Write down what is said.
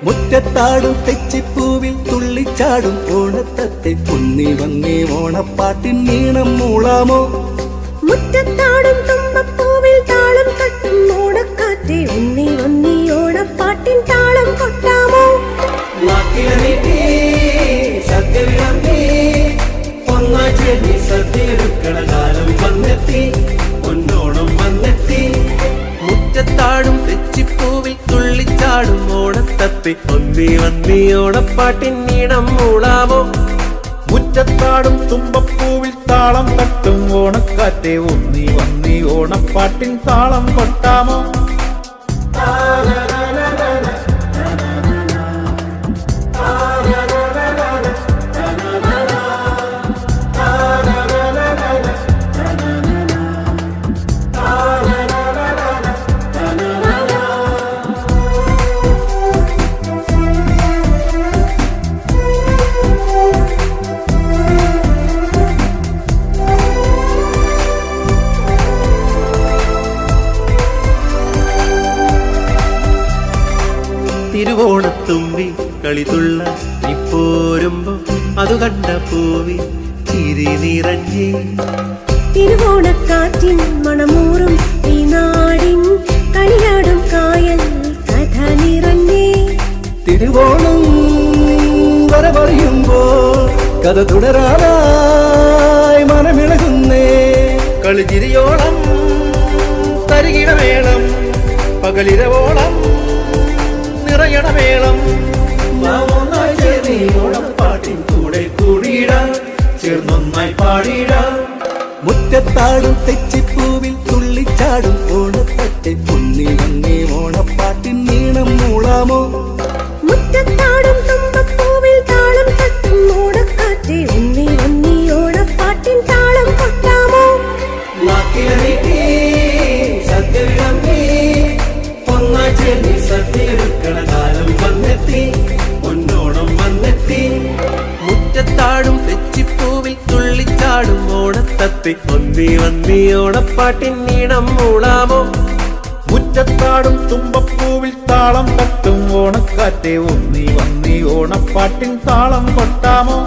മുറ്റത്താടും തെച്ചിപ്പൂവിൽ തുള്ളിച്ചാടും ഓണത്തത്തെ പൊന്നി വന്നേ ഓണപ്പാട്ടിൻ നീണം മൂളാമോ. മുറ്റത്താടും തുമ്പപ്പൂവിൽ താളം തട്ടും ഓണക്കാറ്റെ ഉണ്ണി വന്നി ഓണപ്പാട്ടിൻ താളം കൊട്ടാമോ. മുറ്റത്താടും തെച്ചിപ്പൂവിൽ തുള്ളിച്ചാടും ഓണത്തത്തെ ഒന്നി വന്നി ഓണപ്പാട്ടിൻ നീണം മൂളാമോ. മുറ്റത്താടും തുമ്പപ്പൂവിൽ താളം തട്ടും ഓണക്കാറ്റെ ഒന്നി വന്നി ഓണപ്പാട്ടിൻ താളം കൊട്ടാമോ. തിരുവോണത്തുമ്പി കളിതുള്ള ഇപ്പോരുമ്പോ അതു കണ്ട പൂവി ചിരി നിറഞ്ഞേ. തിരുവോണക്കാറ്റിൻ മണമൂറും ഈ നാടിൻ കളിയാടും കായൽ കഥ നിറഞ്ഞേ. തിരുവോണം വരവറിയുമ്പോ കഥ തുടരാനായി മനമിളകുന്നേ. കളിചിരിയോളം തരികിടമേളം പകലിരവോളം നിറയണമേളം. ഓണപ്പാട്ടിൻ കൂടെ കൂടിയിടാം, ചേർന്നൊന്നായി പാടിയിടാം. മുറ്റത്താടും തെച്ചിപ്പൂവിൽ തുള്ളിച്ചാടും ഓണത്തത്തെ പൊന്നി വന്നേ ഓണപ്പാട്ടിൻ നീണം മൂളാമോ. മുറ്റത്താടും തുമ്പപ്പൂവിൽ താളം തട്ടും ഓണക്കാറ്റെ ഉണ്ണി വന്നി ഓണപ്പാട്ടിൻ താളം കൊട്ടാമോ. മുറ്റത്താടും തെച്ചിപ്പൂവിൽ തുള്ളിച്ചാടും ഓണത്തത്തെ ഒന്നി വന്നി ഓണപ്പാട്ടിൻ നീണം മൂളാമോ. മുറ്റത്താടും തുമ്പപ്പൂവിൽ താളം തട്ടും ഓണക്കാറ്റെ ഒന്നി വന്നി ഓണപ്പാട്ടിൻ താളം കൊട്ടാമോ.